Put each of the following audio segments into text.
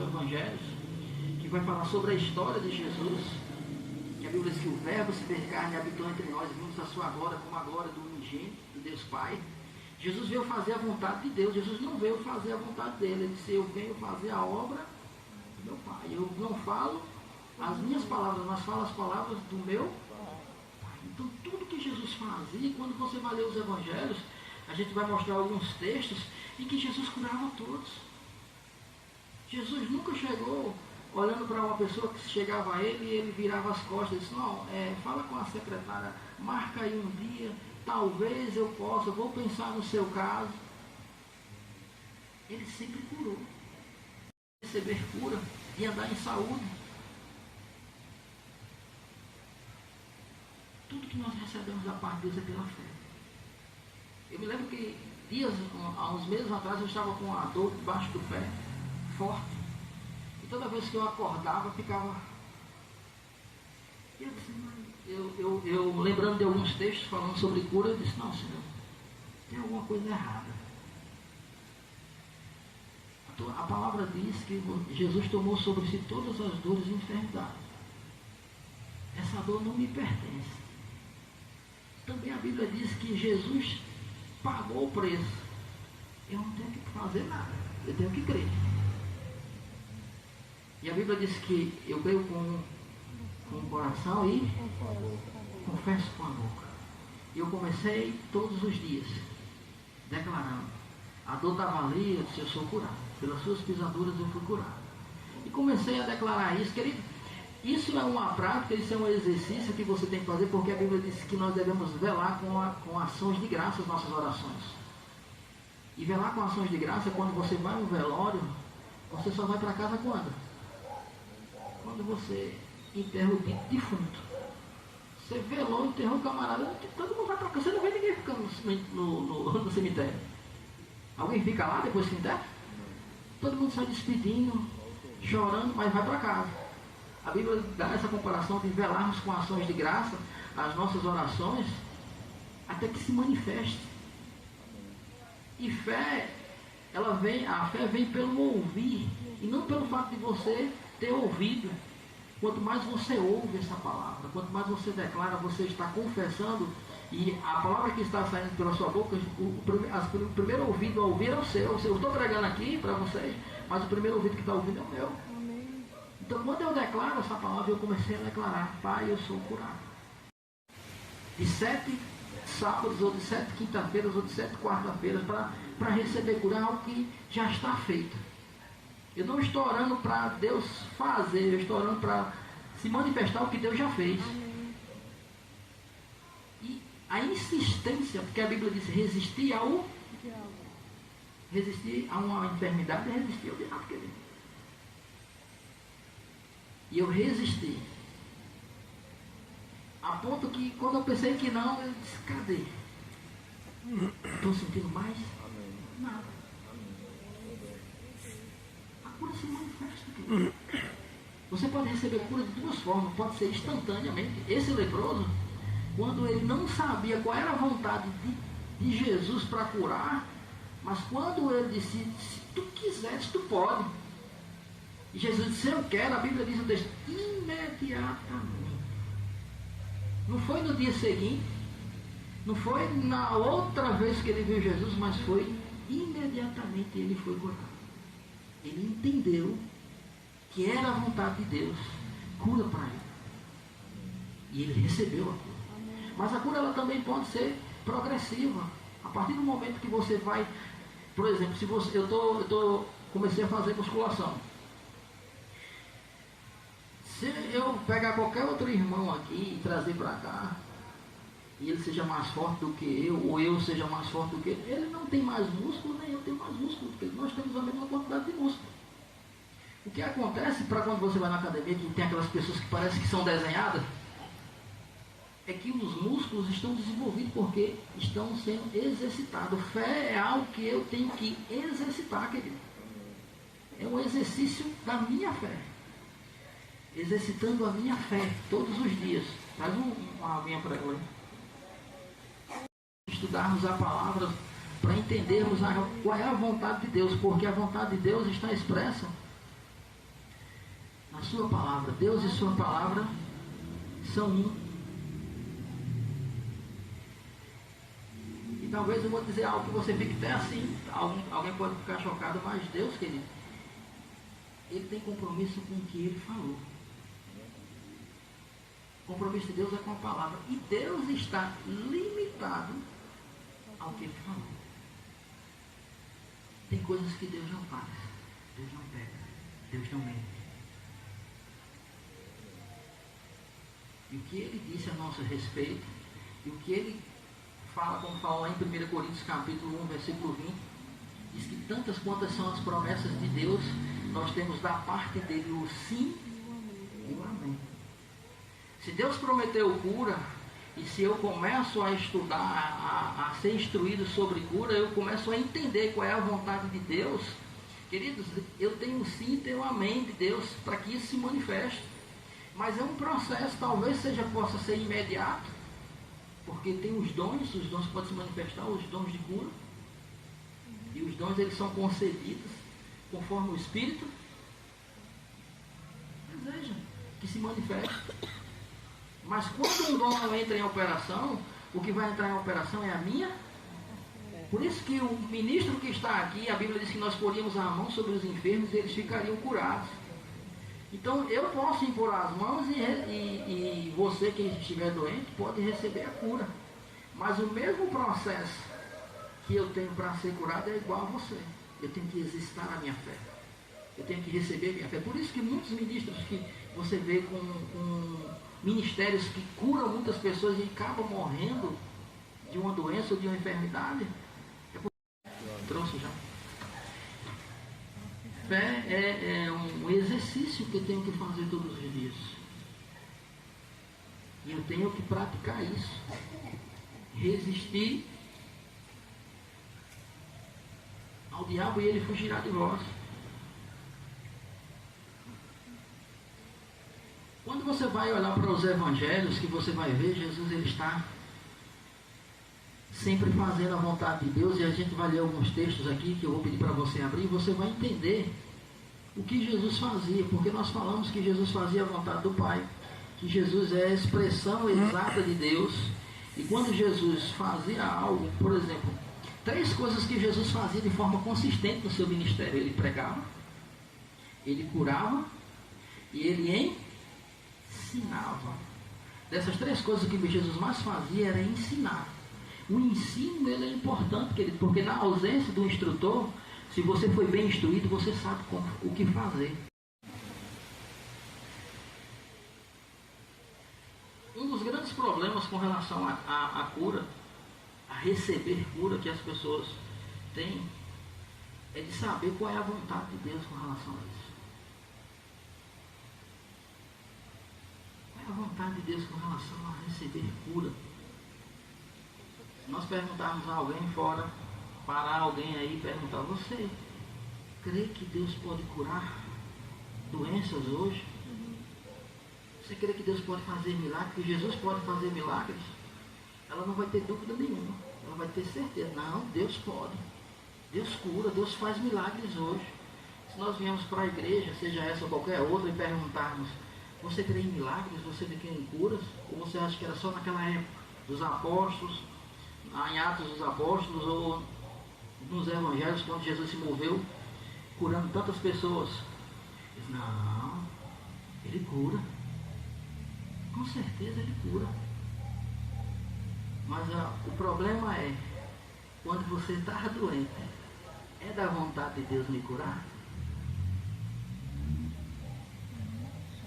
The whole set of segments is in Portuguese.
dos Evangelhos, que vai falar sobre a história de Jesus, que a Bíblia diz que o Verbo se fez carne e habitou entre nós, vimos a sua glória como a glória do unigênito, do Deus Pai. Jesus veio fazer a vontade de Deus. Jesus não veio fazer a vontade dele. Ele disse: eu venho fazer a obra do meu Pai. Eu não falo as minhas palavras, mas falo as palavras do meu Pai. Então tudo que Jesus fazia, quando você vai ler os Evangelhos, a gente vai mostrar alguns textos em que Jesus curava todos. Jesus nunca chegou olhando para uma pessoa que chegava a ele e ele virava as costas e disse: não, fala com a secretária, marca aí um dia, talvez eu possa, vou pensar no seu caso. Ele sempre curou. Receber cura e andar em saúde. Tudo que nós recebemos da parte de Deus é pela fé. Eu me lembro que há uns meses atrás, eu estava com uma dor debaixo do pé, forte. E toda vez que eu acordava, ficava... Eu lembrando de alguns textos falando sobre cura, eu disse: não, Senhor, tem alguma coisa errada. A palavra diz que Jesus tomou sobre si todas as dores e enfermidades. Essa dor não me pertence. Também a Bíblia diz que Jesus pagou o preço. Eu não tenho que fazer nada, eu tenho que crer. E a Bíblia diz que eu creio com o coração e confesso com a boca. E eu comecei todos os dias declarando: a dor estava ali, eu disse: eu sou curado. Pelas suas pisaduras eu fui curado. E comecei a declarar isso, querido. Isso é uma prática, isso é um exercício que você tem que fazer, porque a Bíblia diz que nós devemos velar com ações de graça as nossas orações. E velar com ações de graça, quando você vai a um velório, você só vai para casa quando? Quando você enterra o defunto. Você velou, enterrou o camarada, todo mundo vai para casa. Você não vê ninguém ficando no cemitério. Alguém fica lá depois que enterra? Todo mundo sai despedindo, chorando, mas vai para casa. A Bíblia dá essa comparação de velarmos com ações de graça as nossas orações até que se manifeste. E fé, a fé vem pelo ouvir e não pelo fato de você ter ouvido. Quanto mais você ouve essa palavra, quanto mais você declara, você está confessando, e a palavra que está saindo pela sua boca, o primeiro ouvido a ouvir é o seu. Eu estou pregando aqui para vocês, mas o primeiro ouvido que está ouvindo é o meu. Amém. Então, quando eu declaro essa palavra, eu comecei a declarar: Pai, eu sou curado. De 7 sábados, ou de 7 quinta-feiras, ou de 7 quarta-feiras, para receber cura, é algo que já está feito. Eu não estou orando para Deus fazer, eu estou orando para se manifestar o que Deus já fez. Amém. E a insistência, porque a Bíblia diz: resistir a uma enfermidade é resistir ao diabo, querido. E eu resisti. A ponto que quando eu pensei que não, eu disse: cadê? Estou sentindo mais? Amém. Nada. Cura se manifesta, querido. Você pode receber cura de duas formas. Pode ser instantaneamente. Esse leproso, quando ele não sabia qual era a vontade de Jesus para curar, mas quando ele disse: se tu quiseres, tu pode. E Jesus disse: eu quero. A Bíblia diz no texto: imediatamente. Não foi no dia seguinte, não foi na outra vez que ele viu Jesus, mas foi imediatamente ele foi curado. Ele entendeu que era a vontade de Deus, cura para ele. E ele recebeu a cura. Mas a cura, ela também pode ser progressiva. A partir do momento que você vai, por exemplo, se você, comecei a fazer musculação. Se eu pegar qualquer outro irmão aqui e trazer para cá, e ele seja mais forte do que eu, ou eu seja mais forte do que ele não tem mais músculo, nem eu tenho mais músculo, porque nós temos a mesma quantidade de músculo. O que acontece para quando você vai na academia, que tem aquelas pessoas que parecem que são desenhadas, é que os músculos estão desenvolvidos porque estão sendo exercitados. Fé é algo que eu tenho que exercitar, querido. É um exercício da minha fé. Exercitando a minha fé todos os dias. Traz uma aguinha para agora. Estudarmos a palavra para entendermos qual é a vontade de Deus, porque a vontade de Deus está expressa A sua palavra, Deus e sua palavra são um. E talvez eu vou dizer algo que você fique até assim, alguém pode ficar chocado, mas Deus, querido, Ele tem compromisso com o que Ele falou. O compromisso de Deus é com a palavra. E Deus está limitado ao que Ele falou. Tem coisas que Deus não faz. Deus não pega. Deus não mente. E o que Ele disse a nosso respeito, e o que Ele fala, como fala lá em 1 Coríntios capítulo 1, versículo 20, diz que tantas quantas são as promessas de Deus, nós temos da parte dele o sim e o amém. Se Deus prometeu cura, e se eu começo a estudar, a ser instruído sobre cura, eu começo a entender qual é a vontade de Deus, queridos, eu tenho sim e tenho amém de Deus para que isso se manifeste. Mas é um processo, talvez possa ser imediato, porque tem os dons podem se manifestar, os dons de cura, e os dons eles são concedidos conforme o Espírito deseja que se manifeste. Mas quando um dom não entra em operação, o que vai entrar em operação é a minha. Por isso que o ministro que está aqui, a Bíblia diz que nós poríamos a mão sobre os enfermos e eles ficariam curados. Então eu posso impor as mãos e você que estiver doente pode receber a cura. Mas o mesmo processo que eu tenho para ser curado é igual a você. Eu tenho que exercitar a minha fé. Eu tenho que receber a minha fé. Por isso que muitos ministros que você vê com ministérios que curam muitas pessoas e acabam morrendo de uma doença ou de uma enfermidade. Trouxe já. Fé é um exercício que eu tenho que fazer todos os dias. E eu tenho que praticar isso. Resistir ao diabo e ele fugirá de vós. Quando você vai olhar para os evangelhos, que você vai ver, Jesus ele está sempre fazendo a vontade de Deus, e a gente vai ler alguns textos aqui que eu vou pedir para você abrir, e você vai entender o que Jesus fazia, porque nós falamos que Jesus fazia a vontade do Pai, que Jesus é a expressão exata de Deus, e quando Jesus fazia algo, por exemplo, 3 coisas que Jesus fazia de forma consistente no seu ministério: ele pregava, ele curava e ele ensinava. Dessas 3 coisas, o que Jesus mais fazia era ensinar. O ensino ele é importante, querido, porque na ausência do instrutor, se você foi bem instruído, você sabe o que fazer. Um dos grandes problemas com relação à cura, a receber cura que as pessoas têm, é de saber qual é a vontade de Deus com relação a isso. Qual é a vontade de Deus com relação a receber cura? Se nós perguntarmos a alguém fora, parar alguém aí e perguntar: você crê que Deus pode curar doenças hoje? Você crê que Deus pode fazer milagres? Que Jesus pode fazer milagres? Ela não vai ter dúvida nenhuma. Ela vai ter certeza. Não, Deus pode. Deus cura, Deus faz milagres hoje. Se nós viemos para a igreja, seja essa ou qualquer outra, e perguntarmos: você crê em milagres? Você crê em curas? Ou você acha que era só naquela época dos apóstolos, em Atos dos Apóstolos, ou nos Evangelhos, quando Jesus se moveu curando tantas pessoas? Diz: não, ele cura. Com certeza ele cura. Mas o problema é, quando você está doente, é da vontade de Deus me curar?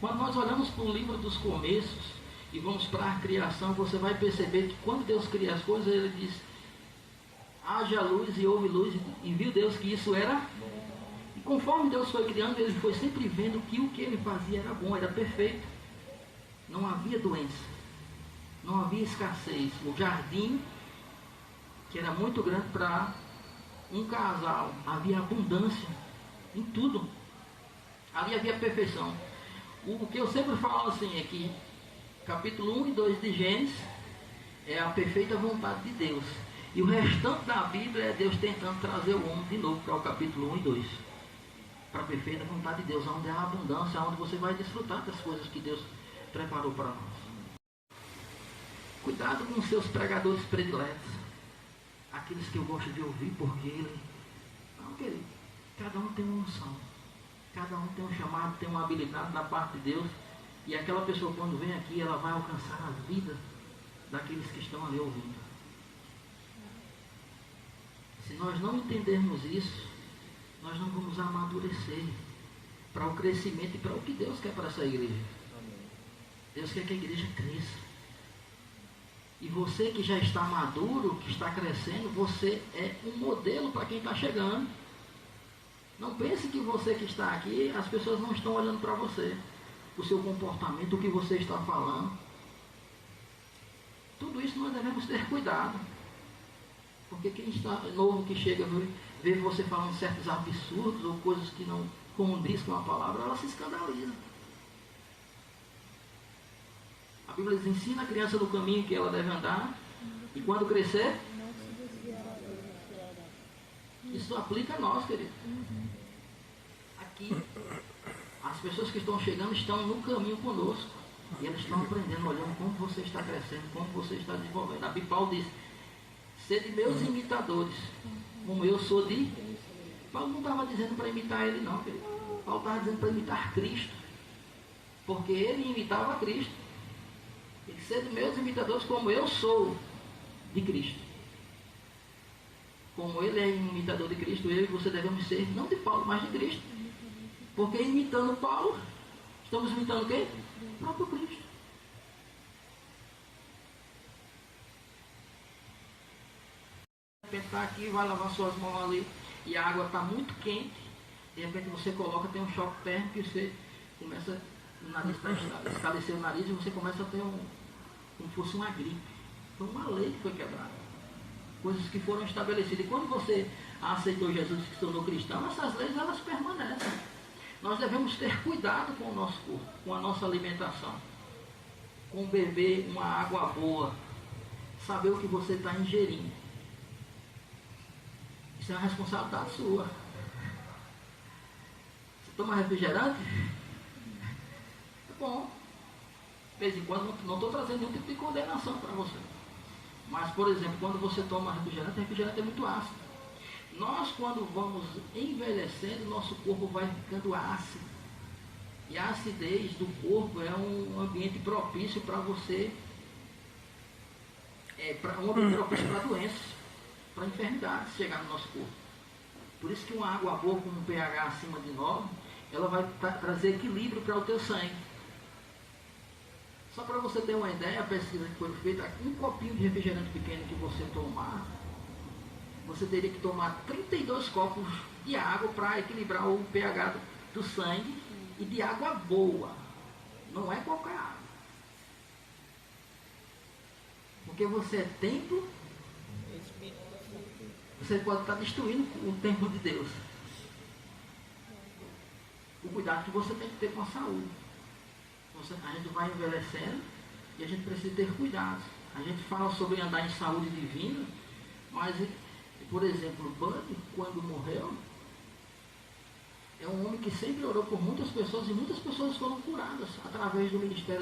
Quando nós olhamos para o livro dos começos e vamos para a criação, você vai perceber que quando Deus cria as coisas, ele diz: haja luz e houve luz, e viu Deus que isso era. E conforme Deus foi criando, ele foi sempre vendo que o que ele fazia era bom, era perfeito. Não havia doença, não havia escassez. O jardim, que era muito grande para um casal, havia abundância em tudo. Ali havia perfeição. O que eu sempre falo assim é que capítulo 1 e 2 de Gênesis é a perfeita vontade de Deus. E o restante da Bíblia é Deus tentando trazer o homem de novo para o capítulo 1 e 2. para a perfeita vontade de Deus, onde há abundância, onde você vai desfrutar das coisas que Deus preparou para nós. Cuidado com os seus pregadores prediletos, aqueles que eu gosto de ouvir porque ele... Não, querido, cada um tem uma unção, cada um tem um chamado, tem uma habilidade da parte de Deus, e aquela pessoa quando vem aqui, ela vai alcançar a vida daqueles que estão ali ouvindo. Se nós não entendermos isso, nós não vamos amadurecer para o crescimento e para o que Deus quer para essa igreja. Deus quer que a igreja cresça. E você que já está maduro, que está crescendo, você é um modelo para quem está chegando. Não pense que você que está aqui, as pessoas não estão olhando para você, o seu comportamento, o que você está falando. Tudo isso nós devemos ter cuidado. Porque quem está novo, que chega, vê você falando certos absurdos ou coisas que não condiz com a palavra, ela se escandaliza. A Bíblia diz, ensina a criança no caminho que ela deve andar, e quando crescer, isso aplica a nós, querido. Aqui, as pessoas que estão chegando estão no caminho conosco, e elas estão aprendendo, olhando como você está crescendo, como você está desenvolvendo. A Bíblia Paulo diz, sede meus imitadores, como eu sou de... Paulo não estava dizendo para imitar ele não, querido. Paulo estava dizendo para imitar Cristo, porque ele imitava Cristo. Ele sede meus imitadores, como eu sou de Cristo. Como ele é imitador de Cristo, eu e você devemos ser, não de Paulo, mas de Cristo. Porque imitando Paulo, estamos imitando quem? O próprio Cristo. De repente está aqui, vai lavar suas mãos ali, e a água está muito quente, de repente você coloca, tem um choque térmico, e você começa, o nariz está esclarecer o nariz, e você começa a ter como se fosse uma gripe. Foi uma lei que foi quebrada. Coisas que foram estabelecidas. E quando você aceitou Jesus e se tornou cristão, essas leis elas permanecem. Nós devemos ter cuidado com o nosso corpo, com a nossa alimentação, com beber uma água boa, saber o que você está ingerindo. Isso é uma responsabilidade sua. Você toma refrigerante? É bom. De vez em quando, não estou trazendo nenhum tipo de condenação para você. Mas, por exemplo, quando você toma refrigerante é muito ácido. Nós, quando vamos envelhecendo, nosso corpo vai ficando ácido. E a acidez do corpo é um ambiente propício para você, um ambiente propício para doenças, para enfermidades chegar no nosso corpo. Por isso que uma água boa com um pH acima de 9, ela vai trazer equilíbrio para o teu sangue. Só para você ter uma ideia, a pesquisa que foi feita, um copinho de refrigerante pequeno que você tomar, você teria que tomar 32 copos de água para equilibrar o pH do sangue, e de água boa, não é qualquer água. Porque você é templo, você pode estar destruindo o templo de Deus. O cuidado que você tem que ter com a saúde. A gente vai envelhecendo e a gente precisa ter cuidado. A gente fala sobre andar em saúde divina, mas, por exemplo, Bunny, quando morreu, é um homem que sempre orou por muitas pessoas, e muitas pessoas foram curadas através do ministério